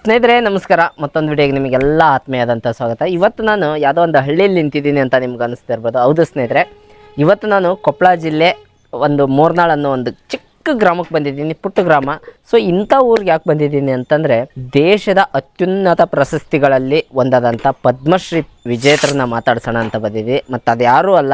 ಸ್ನೇಹಿತರೆ ನಮಸ್ಕಾರ. ಮತ್ತೊಂದು ವಿಡಿಯೋಗೆ ನಿಮಗೆಲ್ಲ ಆತ್ಮೀಯವಾದಂಥ ಸ್ವಾಗತ. ಇವತ್ತು ನಾನು ಯಾವುದೋ ಒಂದು ಹಳ್ಳಿಯಲ್ಲಿ ನಿಂತಿದ್ದೀನಿ ಅಂತ ನಿಮ್ಗೆ ಅನಿಸ್ತಿರ್ಬೋದು. ಹೌದು ಸ್ನೇಹಿತರೆ, ಇವತ್ತು ನಾನು ಕೊಪ್ಪಳ ಜಿಲ್ಲೆ ಒಂದು ಮೂರ್ನಾಳ್ ಅನ್ನೋ ಒಂದು ಚಿಕ್ಕ ಗ್ರಾಮಕ್ಕೆ ಬಂದಿದ್ದೀನಿ, ಪುಟ್ಟ ಗ್ರಾಮ. ಸೊ ಇಂಥ ಊರಿಗೆ ಯಾಕೆ ಬಂದಿದ್ದೀನಿ ಅಂತಂದರೆ, ದೇಶದ ಅತ್ಯುನ್ನತ ಪ್ರಶಸ್ತಿಗಳಲ್ಲಿ ಒಂದಾದಂಥ ಪದ್ಮಶ್ರೀ ವಿಜೇತರನ್ನ ಮಾತಾಡ್ಸೋಣ ಅಂತ ಬಂದಿದ್ದೀವಿ. ಮತ್ತು ಅದು ಯಾರೂ ಅಲ್ಲ,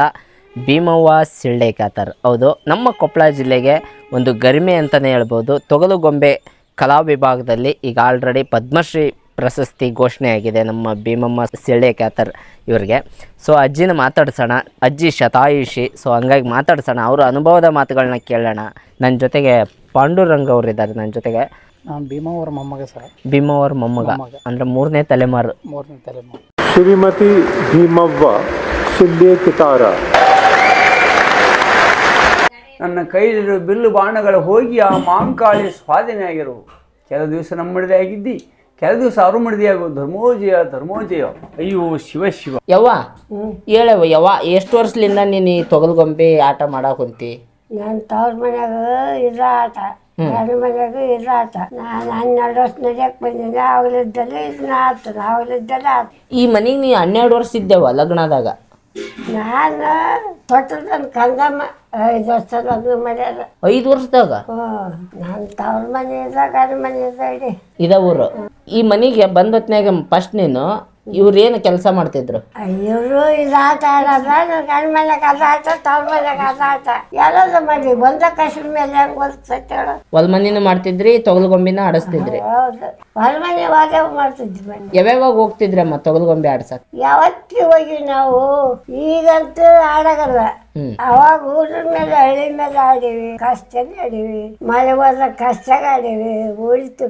ಭೀಮವ್ವ ಸಿಳ್ಳೆಕಾತರ್. ಹೌದು, ನಮ್ಮ ಕೊಪ್ಪಳ ಜಿಲ್ಲೆಗೆ ಒಂದು ಗರಿಮೆ ಅಂತಲೇ ಹೇಳ್ಬೋದು. ತೊಗಲುಗೊಂಬೆ ಕಲಾ ವಿಭಾಗದಲ್ಲಿ ಈಗ ಆಲ್ರೆಡಿ ಪದ್ಮಶ್ರೀ ಪ್ರಶಸ್ತಿ ಘೋಷಣೆ ಆಗಿದೆ ನಮ್ಮ ಭೀಮಮ್ಮ ಸಿಳ್ಳೆಕಾತರ್ ಇವರಿಗೆ. ಸೊ ಅಜ್ಜಿನ ಮಾತಾಡ್ಸೋಣ. ಅಜ್ಜಿ ಶತಾಯುಷಿ, ಸೊ ಹಂಗಾಗಿ ಮಾತಾಡ್ಸೋಣ, ಅವರ ಅನುಭವದ ಮಾತುಗಳನ್ನ ಕೇಳೋಣ. ನನ್ನ ಜೊತೆಗೆ ಪಾಂಡುರಂಗ ಅವರು ಇದ್ದಾರೆ. ನನ್ನ ಜೊತೆಗೆ ಭೀಮವ್ವರ ಮೊಮ್ಮಗ ಸರ್. ಭೀಮವ್ವರ ಮೊಮ್ಮಗ ಅಂದರೆ ಮೂರನೇ ತಲೆಮಾರು. ಶ್ರೀಮತಿ ಭೀಮವ್ವ ಸಿಳ್ಳೆಕಾತರ. ನನ್ನ ಕೈಲಿರೋ ಬಿಲ್ಲು ಬಾಣಗಳು ಹೋಗಿ ಆ ಮಾಂಕಾಳಿ ಸ್ವಾಧೀನ ಆಗಿರುವು. ಕೆಲವು ದಿವಸ ನಮ್ಮ ಮಡದಿ ಆಗಿದ್ದಿ, ಕೆಲವು ದಿವಸ ಅವರು ಮಡದಿ ಆಗೋ. ಧರ್ಮೋಜಯ ಧರ್ಮೋಜಯ. ಅಯ್ಯೋ ಶಿವ ಶಿವ. ಯವ್ವ ಹೇಳವ ಯವ್ವ, ಎಷ್ಟು ವರ್ಷದಿಂದ ನೀನು ಈ ತೊಗಲ್ಗೊಂಬೆ ಆಟ ಮಾಡಕ್ಕೆ ಕುಂತಿ? ನನ್ನ ತವ್ರ ಮನ್ಯಾಗ ಇದ್ರ ಆಟ, ನನ್ನ ಮನ್ಯಾಗ ಇದ್ರ ಆಟ. ನಾನು 12 ವರ್ಷ ನಡಿಯಕ್ಕೆ ಬಂದಿದ್ದೆ. ಅವಾಗಲಿದ್ದಲ್ಲೇ ಇದನ್ನ ಆಡ್ತಾನೆ, ಅವಾಗಲಿದ್ದಲ್ಲೇ ಆಟ. ಈ ಮನೆಗೆ ನೀ 12 ವರ್ಷ ಇದ್ದೇವ ಲಗ್ನದಾಗ? ನಾನು ತೊಟ್ಟದ ನನ್ನ ಕಂದಮ್ಮ 5 ವರ್ಷ ಲಗ್ನ ಮಾಡ್ಯಾರ. 5 ವರ್ಷದಾಗ? ನನ್ನ ತವ್ರ ಮನೆ ಇದ್ದಾಗ ಗಂಡ ಮನೆ ಇದ್ದಾಗ ಇದ ಊರು. ಈ ಮನೆಗೆ ಬಂದ ಹೊತ್ನ್ಯಾಗ ಫಸ್ಟ್ ನೀನು ಇವ್ರೇನು ಕೆಲಸ ಮಾಡ್ತಿದ್ರು? ಇವರು ಇದು ಆಟ ಆಡೋದ, ನನ್ನ ಗಂಡ ಮನ್ಯಾಗ ಅದ ಆಟ, ತವ್ರ ಮನ್ಯಾಗ ಅದ ಆಟ. ಎಲ್ಲದ ಮಾಡಿ ಬಂದ ಕಷ್ಟ ಮೇಲೆ ಹೆಂಗೆ ಓದ್ತೈತೆ ಹೇಳು. ಹೊಲ ಮನಿನೂ ಮಾಡ್ತಿದ್ರಿ, ತೊಗಲ್ಗೊಂಬಿನ ಆಡಿಸ್ತಿದ್ರಿ? ಹೌದು, ಹೊಲ ಮನೆ ವಾದ ಮಾಡ್ತಿದ್ವಿ. ಮನೆ ಯಾವ್ಯಾವಾಗ ಹೋಗ್ತಿದ್ರಮ್ಮ ತೊಗಲ್ಗೊಂಬೆ ಆಡ್ಸಕ್? ಯಾವತ್ತಿಗೆ ಹೋಗಿ ನಾವು, ಈಗಂತೂ ಆಡಗಲ್ಲ. ಅವಾಗ ಊರ ಮೇಲೆ ಹಳ್ಳಿ ಮೇಲೆ ಆಡೀವಿ, ಕಷ್ಟನೇ ಆಡೀವಿ. ಮಳೆ ಹೋದ ಕಷ್ಟಾಗ ಆಡೀವಿ. ಉಳಿತು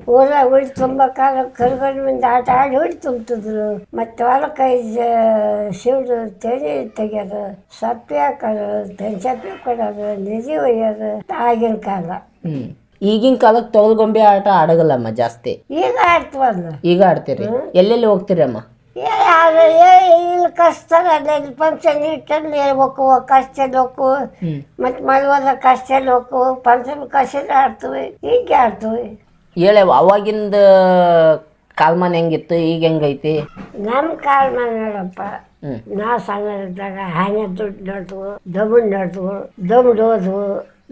ಉಳಿ ತುಂಬ ಕಾಲ ಕರ್ಗೊಂಡಿಂದ ಆಟ ಆಡಿ ಉಳಿ ತುಂಬ್ತಿದ್ರು. ಮತ್ತೆ ಹೊಲಕ್ಕೈ ಶಿವ್ರು ತೆನಿ ತೆಗಿಯೋದು, ಸಪ್ಪೆ ಹಾಕೋದು, ಸಪ್ಪೆ ಕೊಡೋದು, ನಿಧಿ ಒಯ್ಯೋದು ಆಗಿನ ಕಾಲ. ಈಗಿನ ಕಾಲಕ್ಕೆ ತೊಗಲ್ಗೊಂಬೆ ಆಟ ಆಡಗಲ್ಲಮ್ಮ ಜಾಸ್ತಿ. ಈಗ ಆಡ್ತೀವಲ್ಲ. ಈಗ ಆಡ್ತೀರಿ? ಎಲ್ಲೆಲ್ಲಿ ಹೋಗ್ತೀರಿ ಅಮ್ಮ? ಇಲ್ಲಿ ಕಷ್ಟ ಫಂಕ್ಷನ್ ಇಟ್ಟಲ್ಲಿ ಹೇಳ್ಬೇಕು, ಕಷ್ಟ ಹೋಗು. ಮತ್ತೆ ಮಳೆ ಹೋದ ಕಷ್ಟ ಹೋಗು, ಫಂಕ್ಷನ್ ಕಷ್ಟ ಆಡ್ತೀವಿ, ಹೀಗೆ ಆಡ್ತೀವಿ. ಹೇಳವ, ಅವಾಗಿಂದ ಕಾಲ್ಮಾನ ಹೆಂಗಿತ್ತು, ಈಗ ಹೆಂಗೈತಿ? ನಮ್ಮ ಕಾಲ್ಮಾನ ನೋಡಪ್ಪ, ನಾವು ಸಣ್ಣರಿದ್ದಾಗ ಆನೆ ದುಡ್ಡು ನೋಡ್ದ್ವು, ದಮ್ಮು ನೋಡ್ದ್ವು, ದಮ್ಮು ಹೋದ್ವು.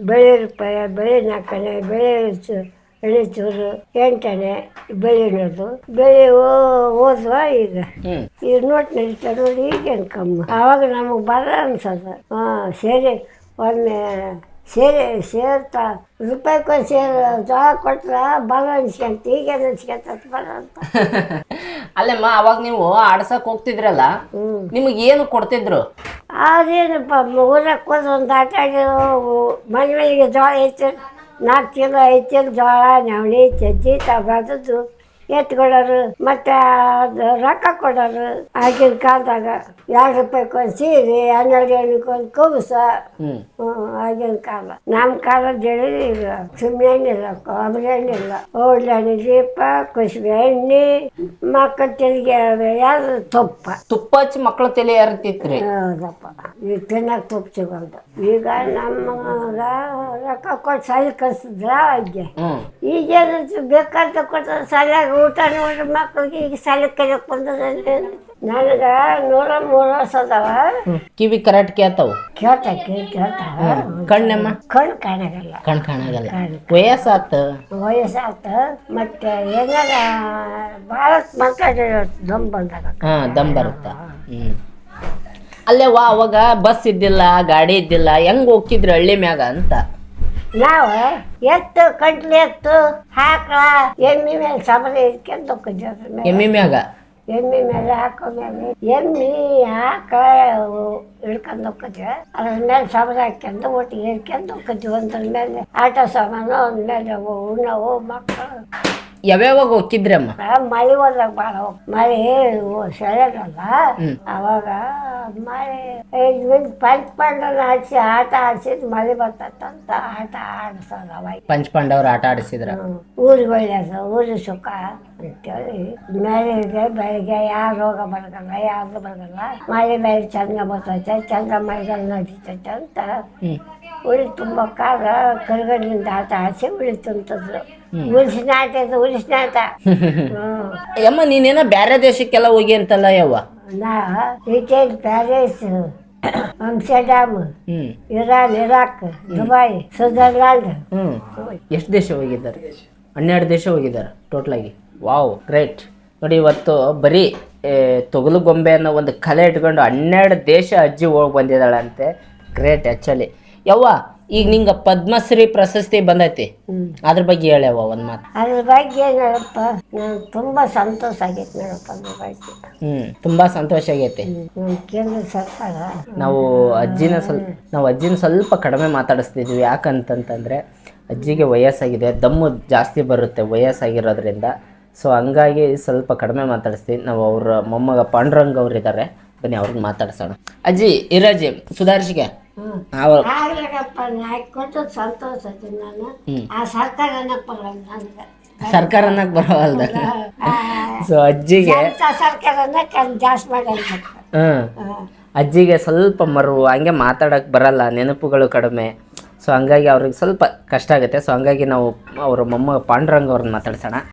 ಬೆಳೆ ರೂಪಾಯಿ, ಬೆಳೆ 4 ಆನೆ, ಬೆಳೆ ಎಳೆ ಚೂರು 8 ಆನೆ, ಬೆಳೆ ನೋಡ್ದು. ಬೆಳೆ ಹೋದ್ವ. ಈಗ ನೋಟ್ ನಡೀತಾ ನೋಡಿ. ಈಗೇನು ಕಮ್ಮಿ. ಆವಾಗ ನಮಗೆ ಬರ ಅನ್ಸದ. ಸೇರಿ ಒಮ್ಮೆ ಸೇರ್ತಾ ರೂಪಾಯಿಗೊಂದು ಸೇರು ಜೋಳ ಕೊಟ್ರ ಬರ ಅನ್ಸ್ಕೊಂತ. ಈಗೇನು ಅನ್ಸ್ಕೊಂತ ಬರ ಅಂತ. ಅಲ್ಲಮ್ಮ, ಅವಾಗ ನೀವು ಆಡ್ಸಕ್ ಹೋಗ್ತಿದ್ರಲ್ಲ, ನಿಮಗೆ ಏನು ಕೊಡ್ತಿದ್ರು? ಅದೇನಪ್ಪ, ಊರಕ್ಕೆ ಹೋದ್ರೆ ಒಂದು ಆಟ ಆಡಿ ಮನೆಗೆ ಜೋಳ ಐತೆ, 4 ಚೀಲ 5 ಚೀಲ ಜೋಳ, ನವಣೆ, ಚಜ್ಜಿ ತಗೊಳೋದು ಎತ್ಕೊಡೋರು. ಮತ್ತು ಅದು ರೊಕ್ಕ ಕೊಡೋರು. ಆಗಿನ ಕಾಲದಾಗ 2 ರೂಪಾಯಿಗೊಂದು ಸೀರೆ, 12 ಎಣ್ಣೆಗೊಂದು ಕುಬಸ. ಆಗಿನ ಕಾಲ. ನಮ್ಮ ಕಾಲದ ಹೇಳಿ ಈಗ ಸುಮ್ಮನೆ ಎಣ್ಣಿಲ್ಲ, ಕೊಬ್ಬರಿ ಎಣ್ಣಿಲ್ಲ, ಓಡ್ಲೆ ಎಣ್ಣೆ, ದೀಪ, ಕುಸುಬೆ ಎಣ್ಣೆ, ಮಕ್ಕಳ ತೆಲಿಗೆ ಯಾರು ತುಪ್ಪ ಹಚ್ಚಿ ಮಕ್ಕಳ ತಲೆ ಯಾರತ್ತಿತ್ರಿ? ಹೌದಪ್ಪ, ಈಗ ತಿನ್ನಕ್ಕೆ ತುಪ್ಪ ಸಿಗೋದು. ಈಗ ನಮ್ಮಗ ರೊಕ್ಕ ಕೊಟ್ಟು ಸಾಲಿ ಕಳಿಸಿದ್ರ ಅಜ್ಜೆ. ಈಗೇನು ಬೇಕಾದ ಕೊಡ್ತಾರೆ ಸಾಲಿಯಾಗ ಊಟ ನೋಡಿ ಮಕ್ಕಳಿಗೆ. ಈಗ ಸಾಲಿಗೆ ಕಲಿಯಕ್ಕೆ ಬಂದದಲ್ಲಿ ನನಗೆ 103 ವರ್ಷ ಅದಾವ. ಕಿವಿ ಕರೆಕ್ಟ್ ಕೇಳ್ತಾವ? ಕೇಳ್ತಾವ. ಕಣ್ಣಮ್ಮ? ಕಣ್ಣು ಕಾಣಾಗಲ್ಲ. ವಯಸ್ಸಾತ. ಮತ್ತೆ ಏನಾರ ಭಾಳ ಮಾತಾಡಿ ದಮ್ ಬಂದಾಗ ದಮ್ ಬರುತ್ತ. ಅಲ್ಲೇ ಅವಾಗ ಬಸ್ ಇದ್ದಿಲ್ಲ, ಗಾಡಿ ಇದ್ದಿಲ್ಲ, ಹೆಂಗ್ ಹೋಗ್ತಿದ್ರು ಹಳ್ಳಿ ಮ್ಯಾಗ ಅಂತ? ನಾವು ಎತ್ತು ಕಡ್ಲಿ ಎತ್ತು ಹಾಕಳ ಎಮ್ಮಿ ಮೇಲೆ ಸಬರ ಇಟ್ಕೊಂಡು ಹೋಗ್ತಿದ್ವಿ. ಎಮ್ಮಿ ಮ್ಯಾಗ? ಎಮ್ಮಿ ಮೇಲೆ ಹಾಕೋ ಮೇಲೆ ಎಮ್ಮಿ ಹಾಕಳ ಹಿಡ್ಕೊಂಡು ಹೋಗ್ತಿದ್ವಿ. ಅದ್ರ ಮೇಲೆ ಸಬರ ಹಾಕ್ಯಂಡು ಒಟ್ಟಿಗೆ ಹಿಡ್ಕೊಂಡು ಹೋಗ್ತಿದ್ವಿ. ಒಂದ್ರ ಮೇಲೆ ಆಟ ಸಾಮಾನು, ಒಂದ್ ಮೇಲೆ ಉಣ್ಣವು ಮಕ್ಕಳು. ಯಾವ್ಯಾವಾಗ ಹೋಗಿದ್ರಮ್ಮ? ಮಳೆ ಹೋದಾಗ ಭಾಳ ಮಳೆ ಸೆಳೆಗಲ್ಲ. ಅವಾಗ ಮಳೆ ಪಂಚಪಾಂಡವ್ರನ್ನ ಆಡಿಸಿ ಆಟ ಆಡ್ಸಿದ್ ಮಳೆ ಬರ್ತಂತ ಆಟ ಆಡ್ಸೋದು. ಅವಾಗ ಪಂಚಪಾಂಡವ್ರ ಆಟ ಆಡಿಸಿದ್ರ? ಊರಿಗೆ ಒಳ್ಳೆಯದು, ಊರಿಗೆ ಸುಖ ಅಂತೇಳಿ. ಮಳೆಗೆ ಬೆಳಿಗ್ಗೆ ಯಾವ ರೋಗ ಬರಗಲ್ಲ, ಯಾವ್ದು ಬರಗಲ್ಲ. ಮಳೆ ಬೆಳೆ ಚಂದ ಬರ್ತೈತೆ, ಚಂದ ಮಳೆಗಳು ನಡೀತೈತೆ ಅಂತ ಉಳಿ ತುಂಬ ಕಾಲ ಕರಿಗಣ್ಣಿಂದ ಆಟ ಆಡಿಸಿ ಉಳಿ ತುಂಬಿದ್ರು. ಉಳಿಸಿನಾಟ ಉಳಿಸಿನಾಟ ಯಮ್ಮ ನೀನೇನೋ ಬೇರೆ ದೇಶಕ್ಕೆಲ್ಲ ಹೋಗಿ ಅಂತಲ್ಲ ಯವ್ವ. ನಾ ಇಟಲಿ, ಪ್ಯಾರಿಸ್, ಆಮ್ಸ್ಟರ್ಡ್ಯಾಮ್, ಹ್ಮ್ ಇರಾನ್, ಇರಾಕ್, ದುಬೈ, ಸ್ವಿಟ್ಜರ್ಲ್ಯಾಂಡ್. ಎಷ್ಟು ದೇಶ ಹೋಗಿದ್ದಾರೆ? 12 ದೇಶ ಹೋಗಿದ್ದಾರೆ ಟೋಟಲಾಗಿ. Wow, great. ನೋಡಿ ಇವತ್ತು ಬರೀ ತೊಗಲು ಗೊಂಬೆ ಅನ್ನೋ ಒಂದು ಕಲೆ ಇಟ್ಕೊಂಡು 12 ದೇಶ ಅಜ್ಜಿ ಹೋಗಿ ಬಂದಿದ್ದಾಳಂತೆ. Great actually. ಯವ್ವ, ಈಗ ನಿಂಗೆ ಪದ್ಮಶ್ರೀ ಪ್ರಶಸ್ತಿ ಬಂದೈತಿ, ಅದ್ರ ಬಗ್ಗೆ ಹೇಳ್ಯವ್ವ ಒಂದು ಮಾತು. ಅದ್ರ ಬಗ್ಗೆ ಏನಪ್ಪ, ನಂಗೆ ತುಂಬ ಸಂತೋಷ ಆಗೈತೆ ನೋಡಪ್ಪ. ಅದ್ರ ಬಗ್ಗೆ ತುಂಬ ಸಂತೋಷ ಆಗೈತಿ. ನಮ್ಮ ಕೇಂದ್ರ ಸರ್ಕಾರ ನಾವು ಅಜ್ಜಿನ ಸ್ವಲ್ಪ ಕಡಿಮೆ ಮಾತಾಡಿಸ್ತಿದ್ವಿ. ಯಾಕಂತಂತಂದರೆ ಅಜ್ಜಿಗೆ ವಯಸ್ಸಾಗಿದೆ, ದಮ್ಮು ಜಾಸ್ತಿ ಬರುತ್ತೆ ವಯಸ್ಸಾಗಿರೋದ್ರಿಂದ. ಸೊ ಹಂಗಾಗಿ ಸ್ವಲ್ಪ ಕಡಿಮೆ ಮಾತಾಡಿಸ್ತೀವಿ. ನಾವು ಅವ್ರ ಮೊಮ್ಮಗ ಪಾಂಡುರಂಗ್ ಅವ್ರು ಇದ್ದಾರೆ, ಬನ್ನಿ ಅವ್ರಿಗೆ ಮಾತಾಡ್ಸೋಣ. ಅಜ್ಜಿ ಇರಜ್ಜಿ ಸುಧಾರಿಸಿಗೆ ಅವ್ರು ಆಗ್ಲಿಕ್ಕಪ್ಪ ಹಾಕೊಟ್ಟು ಸಂತೋಷ ಐತಿ. ನಾನು ಆ ಸರ್ಕಾರ ಅನ್ನಕ್ ಬರಲ್ಲ ನನಗೆ. ಸರ್ಕಾರ ಅನ್ನಕ್ಕೆ ಬರೋವಲ್ದ. ಸೊ ಅಜ್ಜಿಗೆ ಸರ್ಕಾರ ಅನ್ನಕ್ಕೆ ಜಾಸ್ತಿ ಮಾಡಿ ಅಜ್ಜಿಗೆ ಸ್ವಲ್ಪ ಮರುವು, ಹಂಗೆ ಮಾತಾಡೋಕ್ಕೆ ಬರಲ್ಲ, ನೆನಪುಗಳು ಕಡಿಮೆ. ಸೊ ಹಂಗಾಗಿ ಅವ್ರಿಗೆ ಸ್ವಲ್ಪ ಕಷ್ಟ ಆಗುತ್ತೆ. ಸೊ ಹಂಗಾಗಿ ನಾವು ಅವ್ರ ಮೊಮ್ಮಗ ಪಾಂಡುರಂಗ್ ಅವ್ರನ್ನ ಮಾತಾಡ್ಸೋಣ.